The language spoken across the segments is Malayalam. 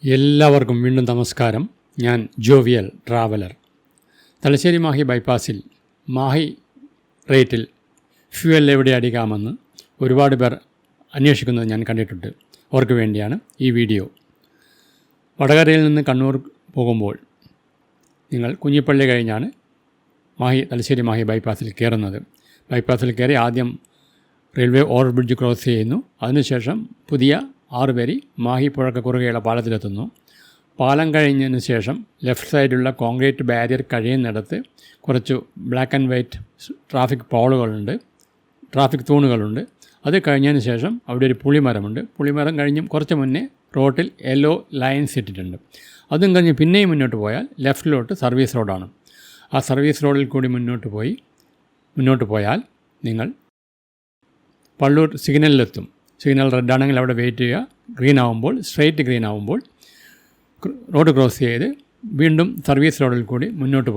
എല്ലാവർക്കും വീണ്ടും നമസ്കാരം. ഞാൻ ജോവിയൽ ട്രാവലർ. തലശ്ശേരി മാഹി ബൈപ്പാസിൽ മാഹി റേറ്റിൽ ഫ്യൂവൽ എവിടെ അടിക്കാമെന്ന് ഒരുപാട് പേർ അന്വേഷിക്കുന്നത് ഞാൻ കണ്ടിട്ടുണ്ട്. അവർക്ക് വേണ്ടിയാണ് ഈ വീഡിയോ. വടകരയിൽ നിന്ന് കണ്ണൂർ പോകുമ്പോൾ നിങ്ങൾ കുഞ്ഞിപ്പള്ളി കഴിഞ്ഞാണ് തലശ്ശേരി മാഹി ബൈപ്പാസിൽ കയറുന്നത്. ബൈപ്പാസിൽ കയറി ആദ്യം റെയിൽവേ ഓവർ ബ്രിഡ്ജ് ക്രോസ് ചെയ്യുന്നു. അതിനുശേഷം പുതിയ 6 പേരി മാഹി പുഴക്ക് കുറുകെയുള്ള പാലത്തിലെത്തുന്നു. പാലം കഴിഞ്ഞതിന് ശേഷം ലെഫ്റ്റ് സൈഡിലുള്ള കോൺക്രീറ്റ് ബാരിയർ കഴിയുന്നിടത്ത് കുറച്ച് ബ്ലാക്ക് ആൻഡ് വൈറ്റ് ട്രാഫിക് തൂണുകളുണ്ട്. അത് കഴിഞ്ഞതിന് ശേഷം അവിടെ ഒരു പുളിമരമുണ്ട്. പുളിമരം കഴിഞ്ഞും കുറച്ച് മുന്നേ റോട്ടിൽ യെല്ലോ ലൈൻസ് ഇട്ടിട്ടുണ്ട്. അതും കഴിഞ്ഞ് പിന്നെയും മുന്നോട്ട് പോയാൽ ലെഫ്റ്റിലോട്ട് സർവീസ് റോഡാണ്. ആ സർവീസ് റോഡിൽ കൂടി മുന്നോട്ട് പോയാൽ നിങ്ങൾ പള്ളൂർ സിഗ്നലിലെത്തും. സിഗ്നൽ റെഡ് ആണെങ്കിൽ അവിടെ വെയിറ്റ് ചെയ്യുക. സ്ട്രെയിറ്റ് ഗ്രീൻ ആവുമ്പോൾ റോഡ് ക്രോസ് ചെയ്ത് വീണ്ടും സർവീസ് റോഡിൽ കൂടി മുന്നോട്ട്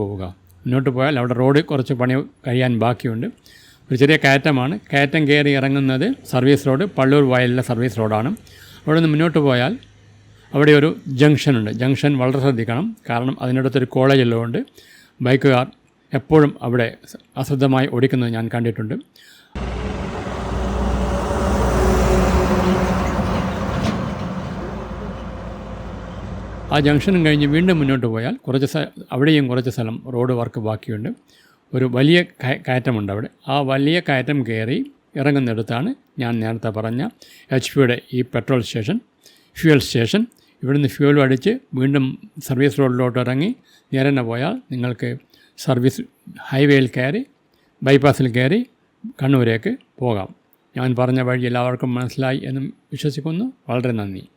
പോയാൽ അവിടെ റോഡ് കുറച്ച് പണി കഴിയാൻ ബാക്കിയുണ്ട്. ഒരു ചെറിയ കയറ്റമാണ്. കയറ്റം കയറി ഇറങ്ങുന്നത് സർവീസ് റോഡ് പള്ളൂർ വയലിലെ സർവീസ് റോഡാണ്. അവിടെ നിന്ന് മുന്നോട്ട് പോയാൽ അവിടെ ഒരു ജംഗ്ഷനുണ്ട്. ജംഗ്ഷൻ വളരെ ശ്രദ്ധിക്കണം. കാരണം അതിനടുത്തൊരു കോളേജെല്ലാം ഉണ്ട്. ബൈക്കുകാർ എപ്പോഴും അവിടെ അശ്രദ്ധമായി ഓടിക്കുന്നത് ഞാൻ കണ്ടിട്ടുണ്ട്. ആ ജംഗ്ഷനും കഴിഞ്ഞ് വീണ്ടും മുന്നോട്ട് പോയാൽ അവിടെയും കുറച്ച് സ്ഥലം റോഡ് വർക്ക് ബാക്കിയുണ്ട്. ഒരു വലിയ കയറ്റമുണ്ട് അവിടെ. ആ വലിയ കയറ്റം കയറി ഇറങ്ങുന്നിടത്താണ് ഞാൻ നേരത്തെ പറഞ്ഞ HP-യുടെ ഈ ഫ്യൂവൽ സ്റ്റേഷൻ. ഇവിടുന്ന് ഫ്യൂവൽ അടിച്ച് വീണ്ടും സർവീസ് റോഡിലോട്ട് ഇറങ്ങി നേരെ പോയാൽ നിങ്ങൾക്ക് സർവീസ് ഹൈവേയിൽ കയറി ബൈപ്പാസിൽ കയറി കണ്ണൂരേക്ക് പോകാം. ഞാൻ പറഞ്ഞ വഴി എല്ലാവർക്കും മനസ്സിലായി എന്നും വിശ്വസിക്കുന്നു. വളരെ നന്ദി.